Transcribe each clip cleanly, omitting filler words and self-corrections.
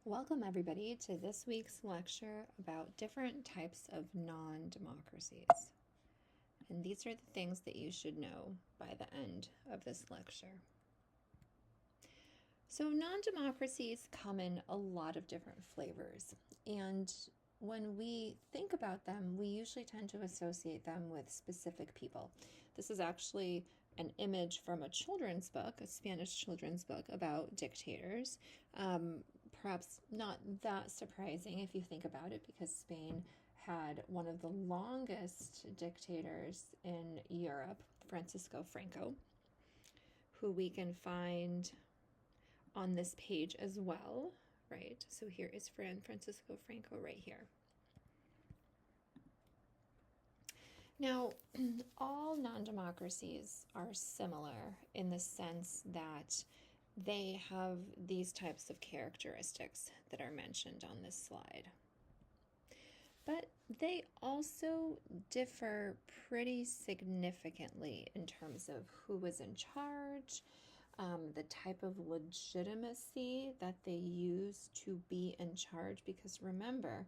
Welcome, everybody, to this week's lecture about different types of non-democracies. And these are the things that you should know by the end of this lecture. So non-democracies come in a lot of different flavors. And when we think about them, we usually tend to associate them with specific people. This is actually an image from a children's book, a Spanish children's book about dictators. Perhaps not that surprising if you think about it, because Spain had one of the longest dictators in Europe, Francisco Franco, who we can find on this page as well, right? So here is Francisco Franco right here. Now, all non-democracies are similar in the sense that they have these types of characteristics that are mentioned on this slide. But they also differ pretty significantly in terms of who is in charge, the type of legitimacy that they use to be in charge, because remember,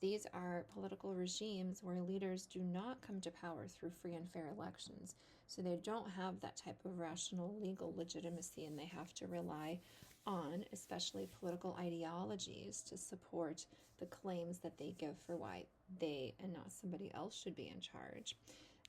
these are political regimes where leaders do not come to power through free and fair elections. So they don't have that type of rational legal legitimacy, and they have to rely on, especially political ideologies, to support the claims that they give for why they and not somebody else should be in charge.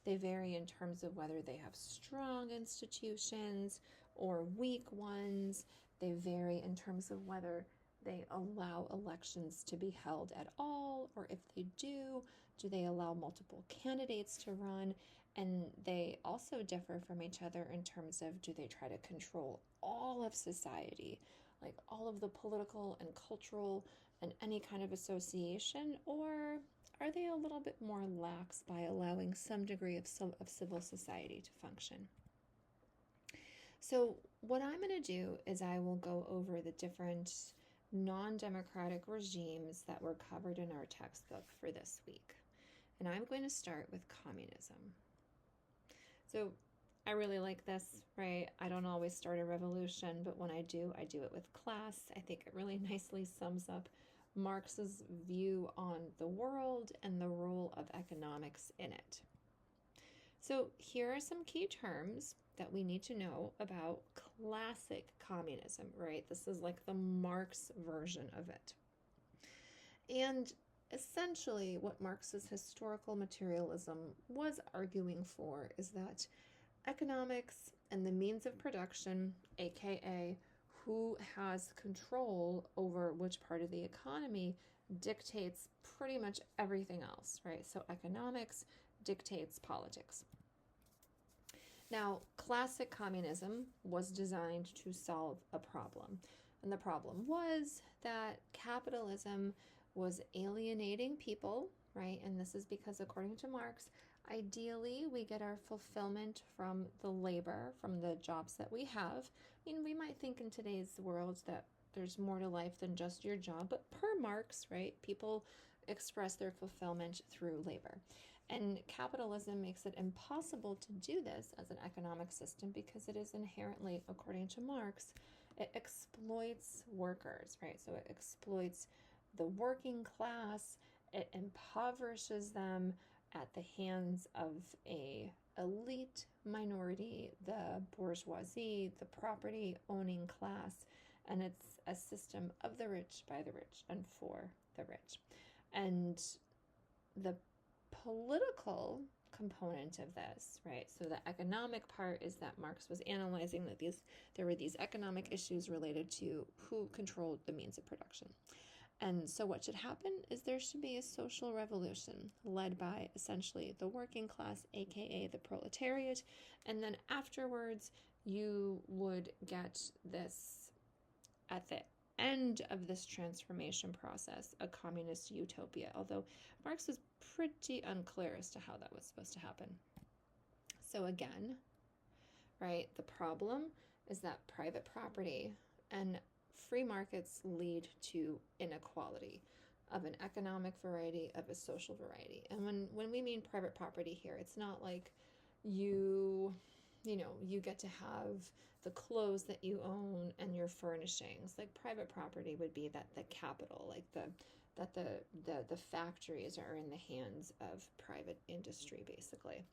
They vary in terms of whether they have strong institutions or weak ones. They vary in terms of whether they allow elections to be held at all, or if they do they allow multiple candidates to run? And they also differ from each other in terms of, do they try to control all of society, like all of the political and cultural and any kind of association, or are they a little bit more lax by allowing some degree of civil society to function? So what I'm going to do is I will go over the different non-democratic regimes that were covered in our textbook for this week. And I'm going to start with communism. So I really like this, right? I don't always start a revolution, but when I do it with class. I think it really nicely sums up Marx's view on the world and the role of economics in it. So here are some key terms that we need to know about classic communism, right? This is like the Marx version of it. And essentially what Marx's historical materialism was arguing for is that economics and the means of production, aka who has control over which part of the economy, dictates pretty much everything else, right? So economics dictates politics. Now, classic communism was designed to solve a problem. And the problem was that capitalism was alienating people, right? And this is because, according to Marx, ideally we get our fulfillment from the labor, from the jobs that we have. I mean, we might think in today's world that there's more to life than just your job, but per Marx, right, people express their fulfillment through labor. And capitalism makes it impossible to do this as an economic system because it is inherently, according to Marx, it exploits workers, right? So it exploits the working class, it impoverishes them at the hands of a elite minority, the bourgeoisie, the property owning class, and it's a system of the rich, by the rich, and for the rich. And the political component of this, right? So the economic part is that Marx was analyzing that there were these economic issues related to who controlled the means of production. And so what should happen is there should be a social revolution led by essentially the working class, aka the proletariat, and then afterwards you would get this, at the end of this transformation process, a communist utopia, although Marx was pretty unclear as to how that was supposed to happen. So again, right, the problem is that private property and free markets lead to inequality of an economic variety, of a social variety. And when we mean private property here, it's not like you you get to have the clothes that you own and your furnishings. Like private property would be that the capital, like the factories are in the hands of private industry, basically.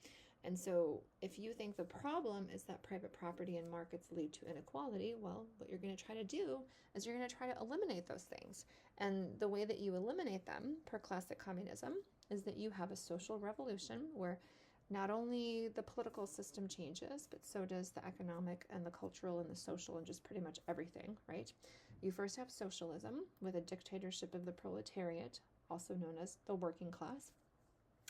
And so if you think the problem is that private property and markets lead to inequality, well, what you're going to try to do is you're going to try to eliminate those things. And the way that you eliminate them, per classic communism, is that you have a social revolution where not only the political system changes, but so does the economic and the cultural and the social and just pretty much everything, right? You first have socialism with a dictatorship of the proletariat, also known as the working class.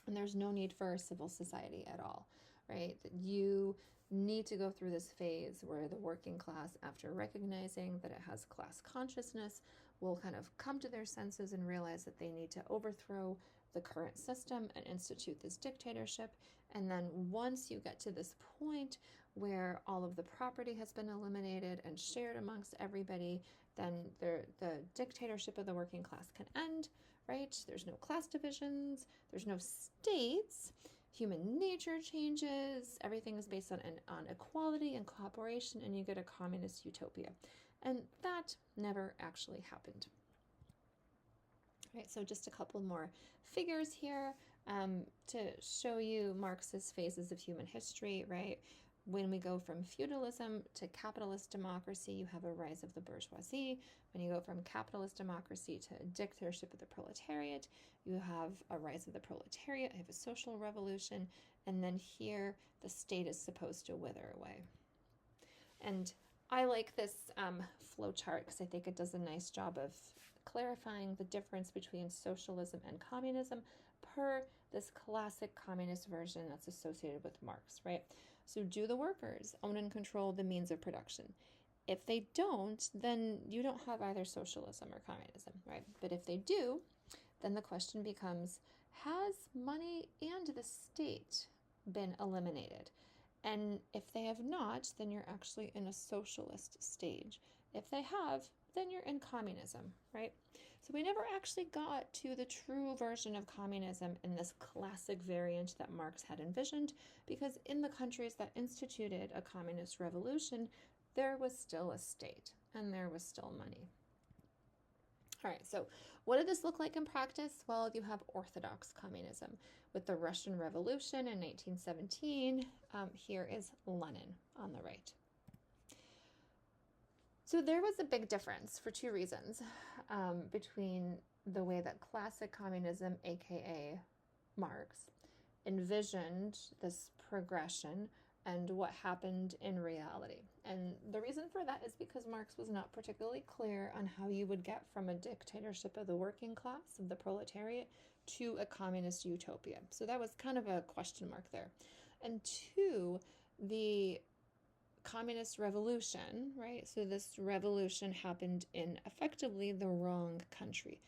And there's no need for a civil society at all, right? You need to go through this phase where the working class, after recognizing that it has class consciousness, will kind of come to their senses and realize that they need to overthrow the current system and institute this dictatorship. And then once you get to this point where all of the property has been eliminated and shared amongst everybody, then the dictatorship of the working class can end, right? There's no class divisions, there's no states, human nature changes, everything is based on equality and cooperation, and you get a communist utopia. And that never actually happened. Right, so just a couple more figures here to show you Marx's phases of human history, right? When we go from feudalism to capitalist democracy, you have a rise of the bourgeoisie. When you go from capitalist democracy to dictatorship of the proletariat, you have a rise of the proletariat, you have a social revolution, and then here the state is supposed to wither away. And I like this flow chart because I think it does a nice job of clarifying the difference between socialism and communism per this classic communist version that's associated with Marx, right? So do the workers own and control the means of production? If they don't, then you don't have either socialism or communism, right? But if they do, then the question becomes, has money and the state been eliminated? And if they have not, then you're actually in a socialist stage. If they have, then you're in communism, right? So we never actually got to the true version of communism in this classic variant that Marx had envisioned, because in the countries that instituted a communist revolution, there was still a state and there was still money. All right, so what did this look like in practice? Well, you have orthodox communism with the Russian Revolution in 1917. Here is Lenin on the right. So there was a big difference for two reasons between the way that classic communism, aka Marx, envisioned this progression and what happened in reality. And the reason for that is because Marx was not particularly clear on how you would get from a dictatorship of the working class, of the proletariat, to a communist utopia. So that was kind of a question mark there. And two, the communist revolution, right? So this revolution happened in effectively the wrong country.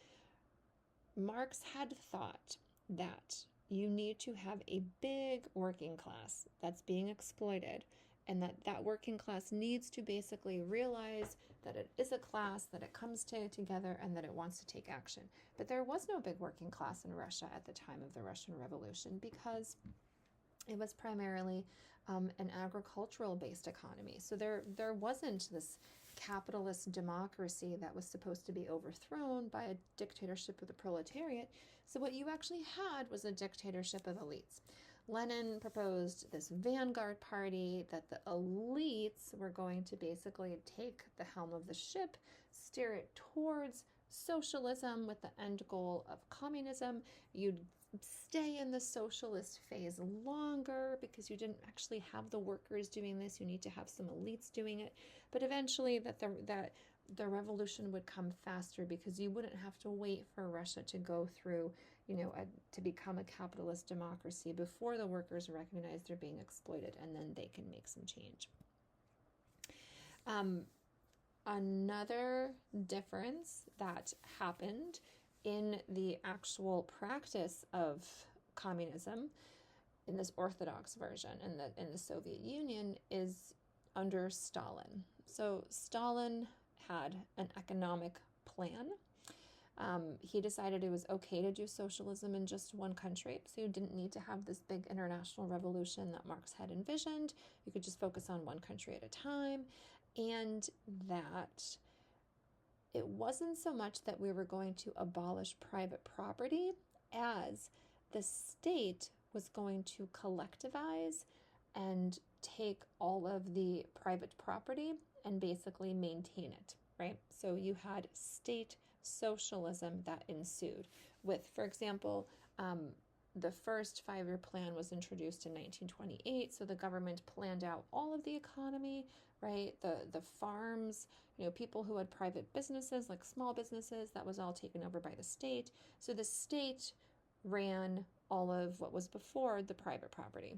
Marx had thought that you need to have a big working class that's being exploited, and that working class needs to basically realize that it is a class, that it comes together, and that it wants to take action. But there was no big working class in Russia at the time of the Russian Revolution because it was primarily an agricultural-based economy. So there wasn't this capitalist democracy that was supposed to be overthrown by a dictatorship of the proletariat. So what you actually had was a dictatorship of elites. Lenin proposed this vanguard party that the elites were going to basically take the helm of the ship, steer it towards socialism with the end goal of communism. You'd stay in the socialist phase longer because you didn't actually have the workers doing this. You need to have some elites doing it. But eventually that the revolution would come faster because you wouldn't have to wait for Russia to go through, to become a capitalist democracy before the workers recognize they're being exploited, and then they can make some change. Another difference that happened in the actual practice of communism in this orthodox version in the Soviet Union is under Stalin. So Stalin had an economic plan He decided it was okay to do socialism in just one country, so you didn't need to have this big international revolution that Marx had envisioned. You could just focus on one country at a time, and that it wasn't so much that we were going to abolish private property as the state was going to collectivize and take all of the private property and basically maintain it, right? So you had state socialism that ensued with, for example, the first 5-year plan was introduced in 1928. So the government planned out all of the economy, right? The farms, people who had private businesses, like small businesses, that was all taken over by the state. So the state ran all of what was before the private property.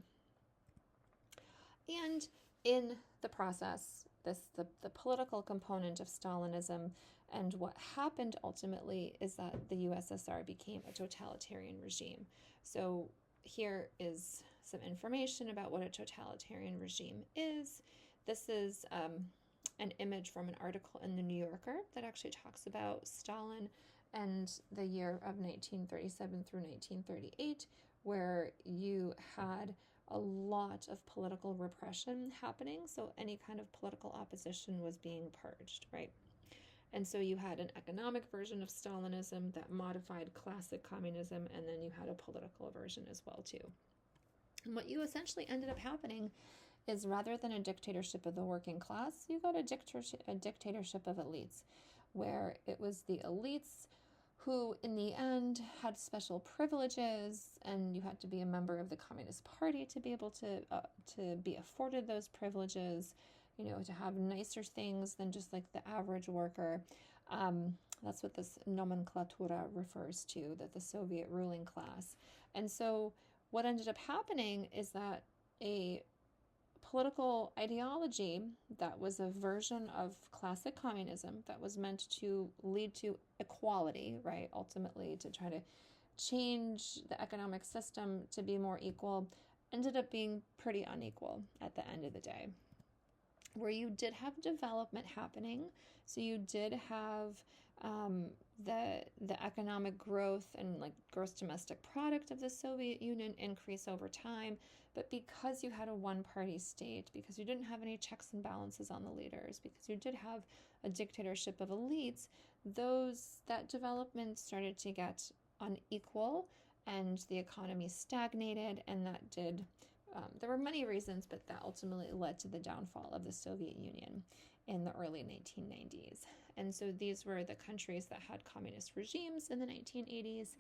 And in the process, the political component of Stalinism, and what happened ultimately is that the USSR became a totalitarian regime. So here is some information about what a totalitarian regime is. This is an image from an article in the New Yorker that actually talks about Stalin and the year of 1937 through 1938, where you had a lot of political repression happening. So any kind of political opposition was being purged, right? And so you had an economic version of Stalinism that modified classic communism, and then you had a political version as well too. And what you essentially ended up happening is, rather than a dictatorship of the working class, you got a dictatorship of elites, where it was the elites who in the end had special privileges, and you had to be a member of the Communist Party to be able to be afforded those privileges, to have nicer things than just like the average worker. That's what this nomenclatura refers to, that the Soviet ruling class. And so what ended up happening is that a political ideology that was a version of classic communism that was meant to lead to equality, right? Ultimately, to try to change the economic system to be more equal, ended up being pretty unequal at the end of the day. Where you did have development happening, so you did have the economic growth and like gross domestic product of the Soviet Union increase over time. But because you had a one-party state, because you didn't have any checks and balances on the leaders, because you did have a dictatorship of elites, that development started to get unequal, and the economy stagnated, and that did. There were many reasons, but that ultimately led to the downfall of the Soviet Union in the early 1990s. And so these were the countries that had communist regimes in the 1980s.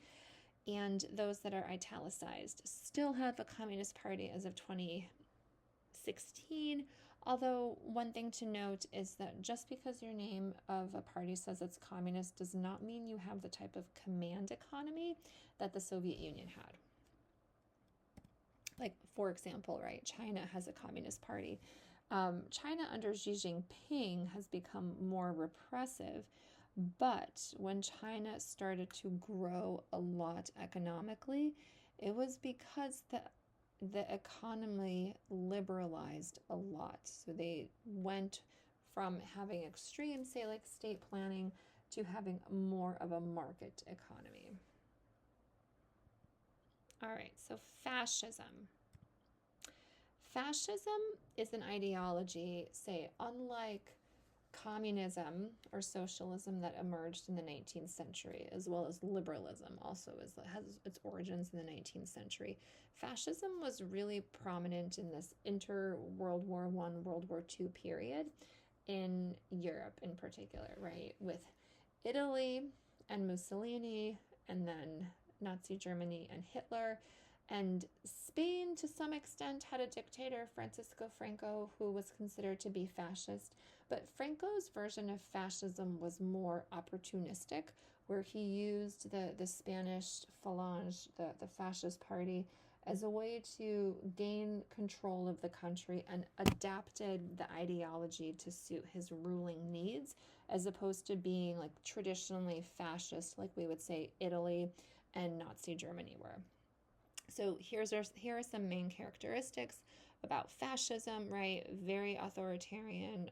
And those that are italicized still have a communist party as of 2016. Although one thing to note is that just because your name of a party says it's communist does not mean you have the type of command economy that the Soviet Union had. Like, for example, right, China has a communist party. China under Xi Jinping has become more repressive, but when China started to grow a lot economically, it was because the economy liberalized a lot. So they went from having extreme, say, like state planning to having more of a market economy. All right, so fascism. Fascism is an ideology, say, unlike communism or socialism that emerged in the 19th century, as well as liberalism also has its origins in the 19th century. Fascism was really prominent in this inter-World War I, World War II period in Europe in particular, right? With Italy and Mussolini, and then Nazi Germany and Hitler. And Spain, to some extent, had a dictator, Francisco Franco, who was considered to be fascist. But Franco's version of fascism was more opportunistic, where he used the Spanish Falange, the fascist party, as a way to gain control of the country and adapted the ideology to suit his ruling needs, as opposed to being like traditionally fascist, like we would say Italy and Nazi Germany were. So here are some main characteristics about fascism, right? Very authoritarian,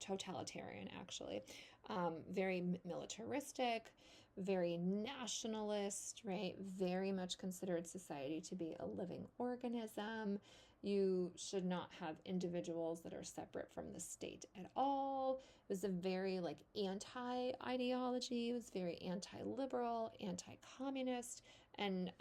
totalitarian, actually. very militaristic, very nationalist, right? Very much considered society to be a living organism. You should not have individuals that are separate from the state at all. It was a very like anti-ideology. It was very anti-liberal, anti-communist, and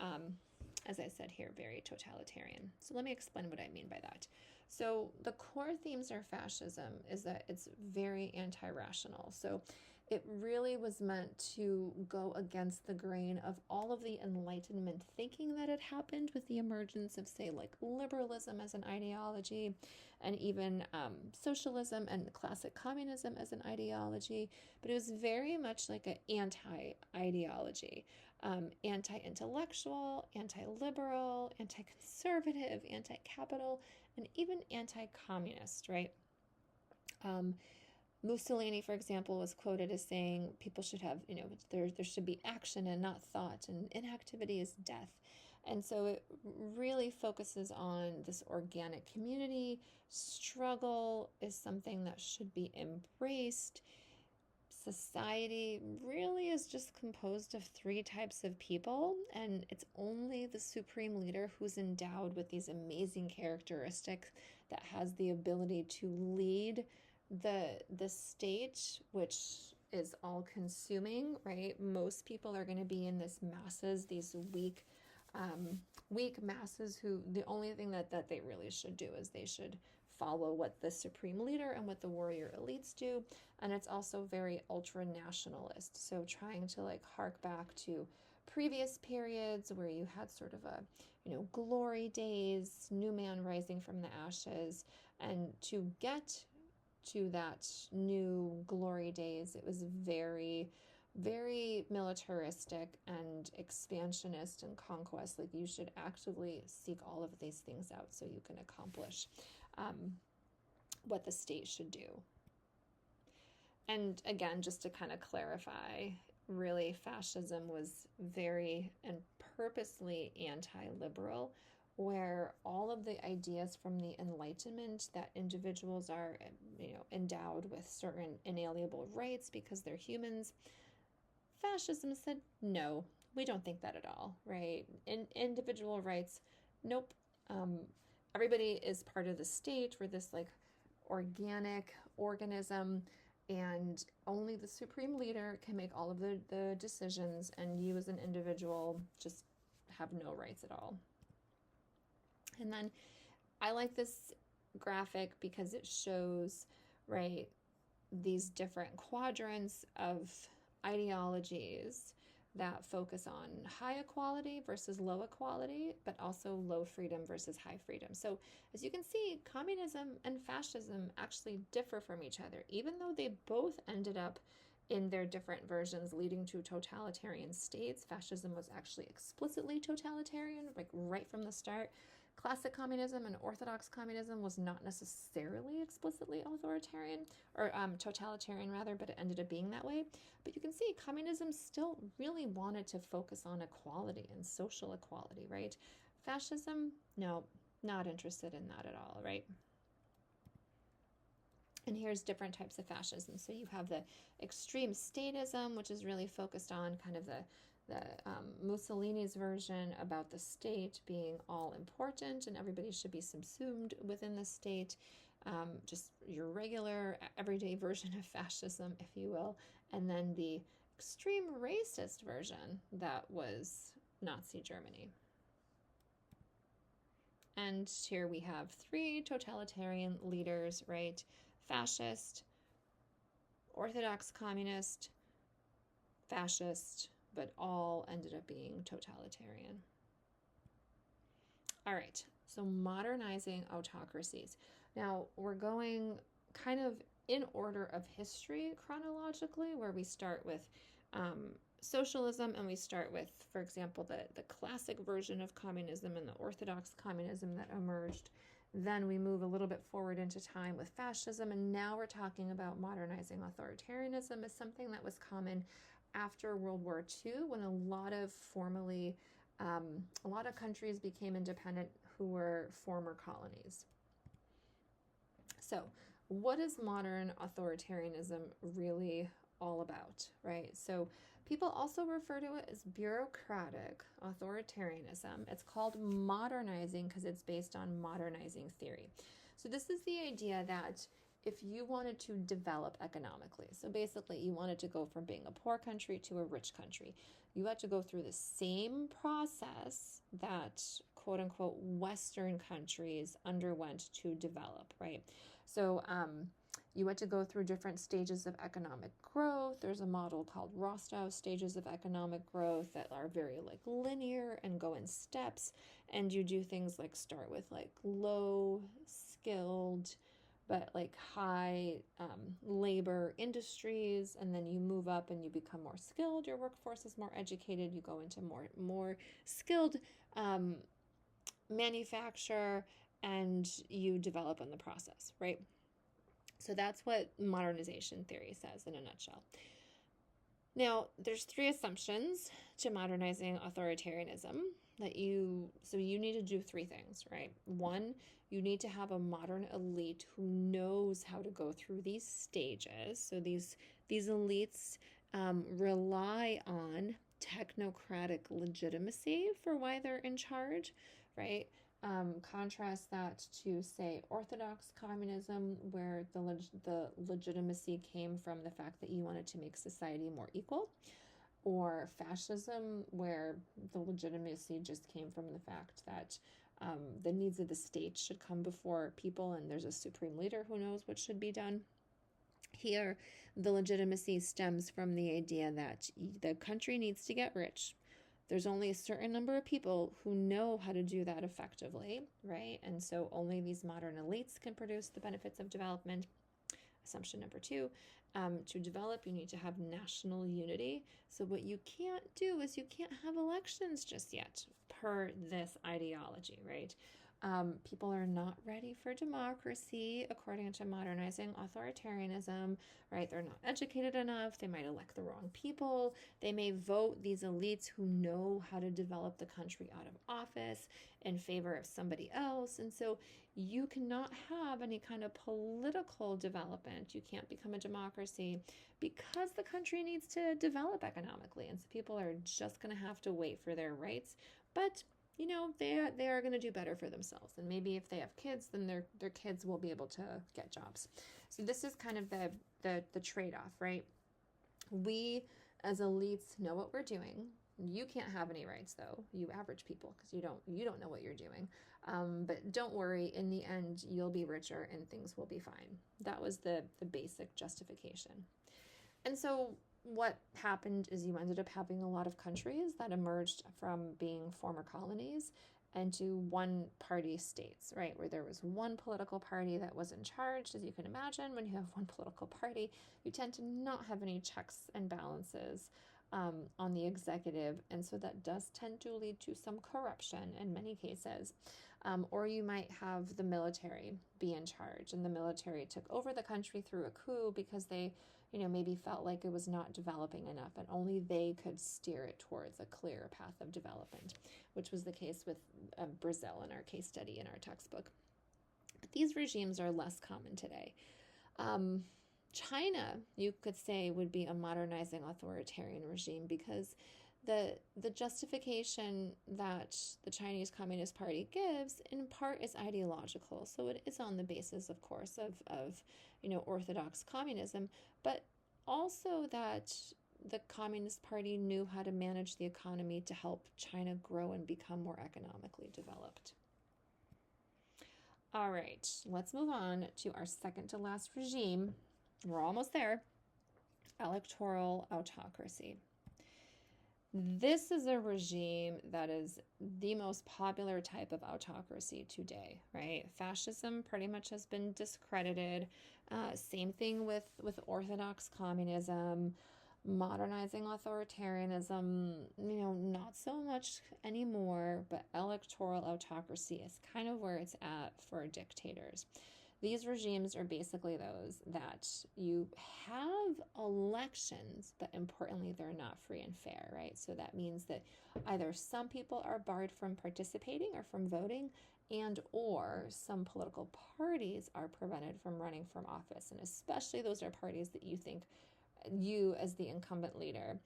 as I said here, very totalitarian. So let me explain what I mean by that. So the core themes of fascism is that it's very anti-rational. So it really was meant to go against the grain of all of the Enlightenment thinking that had happened with the emergence of, say, like liberalism as an ideology, and even socialism and classic communism as an ideology. But it was very much like an anti-ideology. Anti-intellectual, anti-liberal, anti-conservative, anti-capital, and even anti-communist, right? Mussolini, for example, was quoted as saying people should have, there should be action and not thought, and inactivity is death. And so it really focuses on this organic community. Struggle is something that should be embraced. Society really is just composed of three types of people, and it's only the supreme leader who's endowed with these amazing characteristics that has the ability to lead the state, which is all consuming, right? Most people are going to be in this masses, these weak masses who the only thing that they really should do is they should follow what the supreme leader and what the warrior elites do. And it's also very ultra nationalist, so trying to like hark back to previous periods where you had sort of a glory days, new man rising from the ashes. And to get to that new glory days, it was very, very militaristic and expansionist and conquest. Like, you should actively seek all of these things out so you can accomplish what the state should do. And again, just to kind of clarify, really fascism was very and purposely anti-liberal, where all of the ideas from the Enlightenment that individuals are, endowed with certain inalienable rights because they're humans, fascism said, no, we don't think that at all, right? Individual rights, nope. Everybody is part of the state. We're this like organic organism, and only the supreme leader can make all of the decisions, and you as an individual just have no rights at all. And then I like this graphic because it shows, right, these different quadrants of ideologies that focus on high equality versus low equality, but also low freedom versus high freedom. So as you can see, communism and fascism actually differ from each other, even though they both ended up in their different versions leading to totalitarian states. Fascism was actually explicitly totalitarian, like right from the start. Classic communism and orthodox communism was not necessarily explicitly authoritarian, or totalitarian rather, but it ended up being that way. But you can see communism still really wanted to focus on equality and social equality, right? Fascism, no, not interested in that at all, right? And here's different types of fascism. So you have the extreme statism, which is really focused on kind of the Mussolini's version about the state being all important and everybody should be subsumed within the state. Just your regular, everyday version of fascism, if you will. And then the extreme racist version that was Nazi Germany. And here we have three totalitarian leaders, right? Fascist, orthodox communist, fascist, but all ended up being totalitarian. All right, so modernizing autocracies. Now, we're going kind of in order of history chronologically, where we start with socialism, and we start with, for example, the classic version of communism and the orthodox communism that emerged. Then we move a little bit forward into time with fascism, and now we're talking about modernizing authoritarianism as something that was common after World War II, when a lot of countries became independent who were former colonies. So what is modern authoritarianism really all about, right? So people also refer to it as bureaucratic authoritarianism. It's called modernizing because it's based on modernizing theory. So this is the idea that if you wanted to develop economically, so basically you wanted to go from being a poor country to a rich country, you had to go through the same process that quote unquote Western countries underwent to develop, right? So you had to go through different stages of economic growth. There's a model called Rostow's stages of economic growth that are very like linear and go in steps. And you do things like start with like low skilled but like high labor industries, and then you move up and you become more skilled. Your workforce is more educated. You go into more skilled manufacture, and you develop in the process, right? So that's what modernization theory says in a nutshell. Now, there's 3 assumptions to modernizing authoritarianism so you need to do 3 things, right? 1, you need to have a modern elite who knows how to go through these stages. So these elites rely on technocratic legitimacy for why they're in charge, right? Contrast that to, say, orthodox communism, where the legitimacy came from the fact that you wanted to make society more equal, or fascism, where the legitimacy just came from the fact that the needs of the state should come before people, and there's a supreme leader who knows what should be done. Here, the legitimacy stems from the idea that the country needs to get rich. There's only a certain number of people who know how to do that effectively, right? And so only these modern elites can produce the benefits of development. Assumption number 2, to develop, you need to have national unity. So what you can't do is you can't have elections just yet per this ideology, right? People are not ready for democracy according to modernizing authoritarianism, right? They're not educated enough. They might elect the wrong people. They may vote these elites who know how to develop the country out of office in favor of somebody else. And so you cannot have any kind of political development. You can't become a democracy because the country needs to develop economically. And so people are just going to have to wait for their rights. But they are going to do better for themselves, and maybe if they have kids, then their kids will be able to get jobs. So this is kind of the trade-off, right? We as elites know what we're doing. You can't have any rights though, you average people, because you don't know what you're doing. But don't worry, in the end you'll be richer and things will be fine. That was the basic justification. And so what happened is you ended up having a lot of countries that emerged from being former colonies into one-party states, right? Where there was one political party that was in charge. As you can imagine, when you have one political party, you tend to not have any checks and balances on the executive. And so that does tend to lead to some corruption in many cases. Or you might have the military be in charge, and the military took over the country through a coup because they maybe felt like it was not developing enough, and only they could steer it towards a clear path of development, which was the case with Brazil in our case study in our textbook. But these regimes are less common today. China, you could say, would be a modernizing authoritarian regime because the justification that the Chinese Communist Party gives in part is ideological. So it is on the basis, of course, of orthodox communism, but also that the Communist Party knew how to manage the economy to help China grow and become more economically developed. All right, let's move on to our second to last regime. We're almost there. Electoral autocracy. This is a regime that is the most popular type of autocracy today, right? Fascism pretty much has been discredited. Same thing with orthodox communism, modernizing authoritarianism, not so much anymore, but electoral autocracy is kind of where it's at for dictators. These regimes are basically those that you have elections, but importantly, they're not free and fair, right? So that means that either some people are barred from participating or from voting, and or some political parties are prevented from running from office. And especially those are parties that you think you as the incumbent leader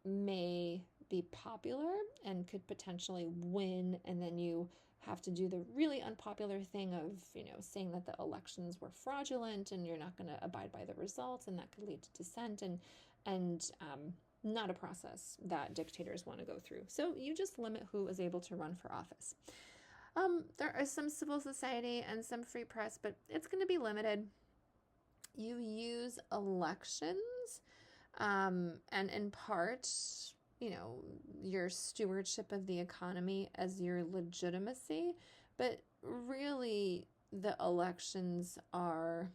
may be popular and could potentially win, and then you have to do the really unpopular thing of, saying that the elections were fraudulent and you're not going to abide by the results, and that could lead to dissent and not a process that dictators want to go through. So you just limit who is able to run for office. There is some civil society and some free press, but it's going to be limited. You use elections, and in part, your stewardship of the economy as your legitimacy, but really the elections are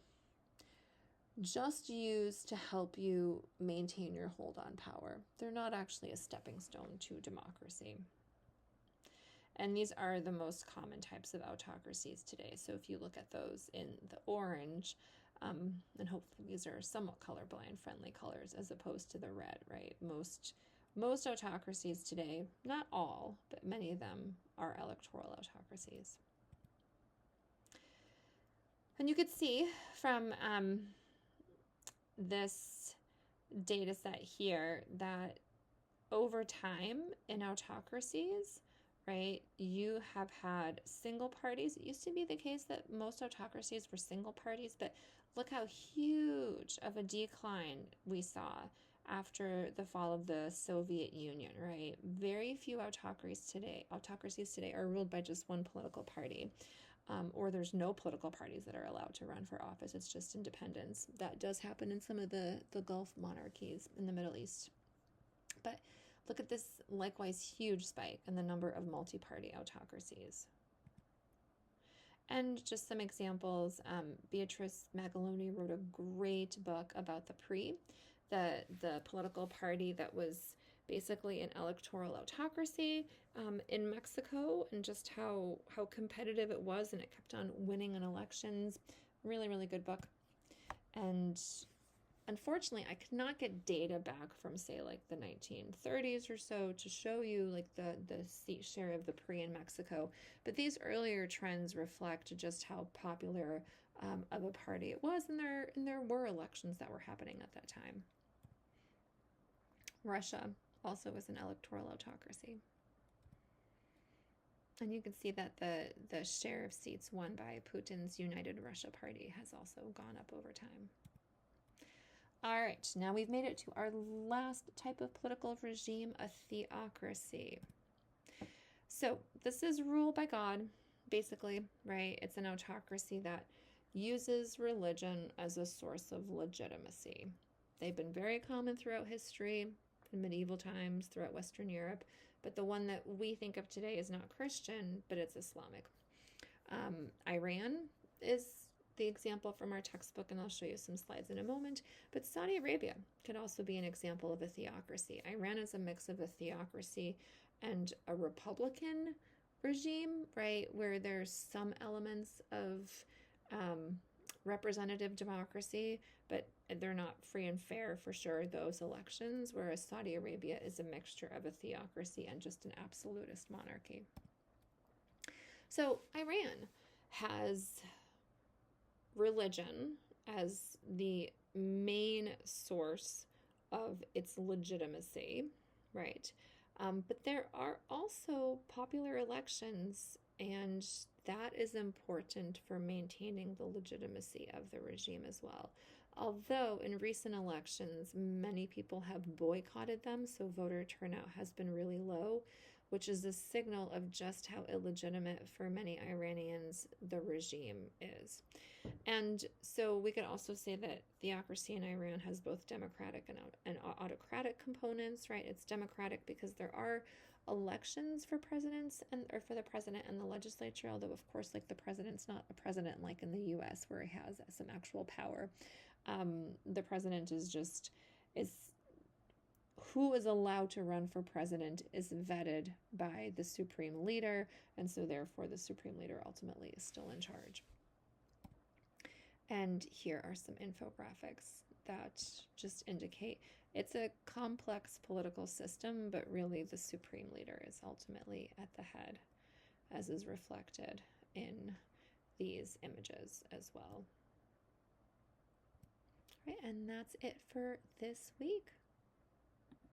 just used to help you maintain your hold on power. They're not actually a stepping stone to democracy. And these are the most common types of autocracies today. So if you look at those in the orange, and hopefully these are somewhat colorblind friendly colors as opposed to the red, right? Most autocracies today, not all, but many of them are electoral autocracies. And you could see from this data set here that over time in autocracies, right, you have had single parties. It used to be the case that most autocracies were single parties, but look how huge of a decline we saw after the fall of the Soviet Union, right? Very few autocracies today are ruled by just one political party, or there's no political parties that are allowed to run for office. It's just independents. That does happen in some of the Gulf monarchies in the Middle East. But look at this likewise huge spike in the number of multi-party autocracies. And just some examples, Beatrice Magaloni wrote a great book about the PRI, the political party that was basically an electoral autocracy in Mexico, and just how competitive it was, and it kept on winning in elections. Really, really good book. And unfortunately, I could not get data back from, say, like the 1930s or so to show you like the seat share of the PRI in Mexico. But these earlier trends reflect just how popular of a party it was, and there were elections that were happening at that time. Russia also was an electoral autocracy. And you can see that the share of seats won by Putin's United Russia Party has also gone up over time. All right, now we've made it to our last type of political regime, a theocracy. So this is rule by God, basically, right? It's an autocracy that uses religion as a source of legitimacy. They've been very common throughout history, in medieval times, throughout Western Europe, but the one that we think of today is not Christian, but it's Islamic. Iran is the example from our textbook, and I'll show you some slides in a moment, but Saudi Arabia could also be an example of a theocracy. Iran is a mix of a theocracy and a republican regime, right, where there's some elements of representative democracy, but they're not free and fair for sure, those elections, whereas Saudi Arabia is a mixture of a theocracy and just an absolutist monarchy. So Iran has religion as the main source of its legitimacy, right? But there are also popular elections, and that is important for maintaining the legitimacy of the regime as well. Although in recent elections, many people have boycotted them, so voter turnout has been really low, which is a signal of just how illegitimate for many Iranians the regime is. And so we could also say that theocracy in Iran has both democratic and autocratic components, right? It's democratic because there are elections for presidents or for the president and the legislature, although of course, like, the president's not a president like in the US where he has some actual power. The president is who is allowed to run for president is vetted by the supreme leader, and so therefore the supreme leader ultimately is still in charge. And here are some infographics that just indicate it's a complex political system, but really the supreme leader is ultimately at the head, as is reflected in these images as well. Right, and that's it for this week.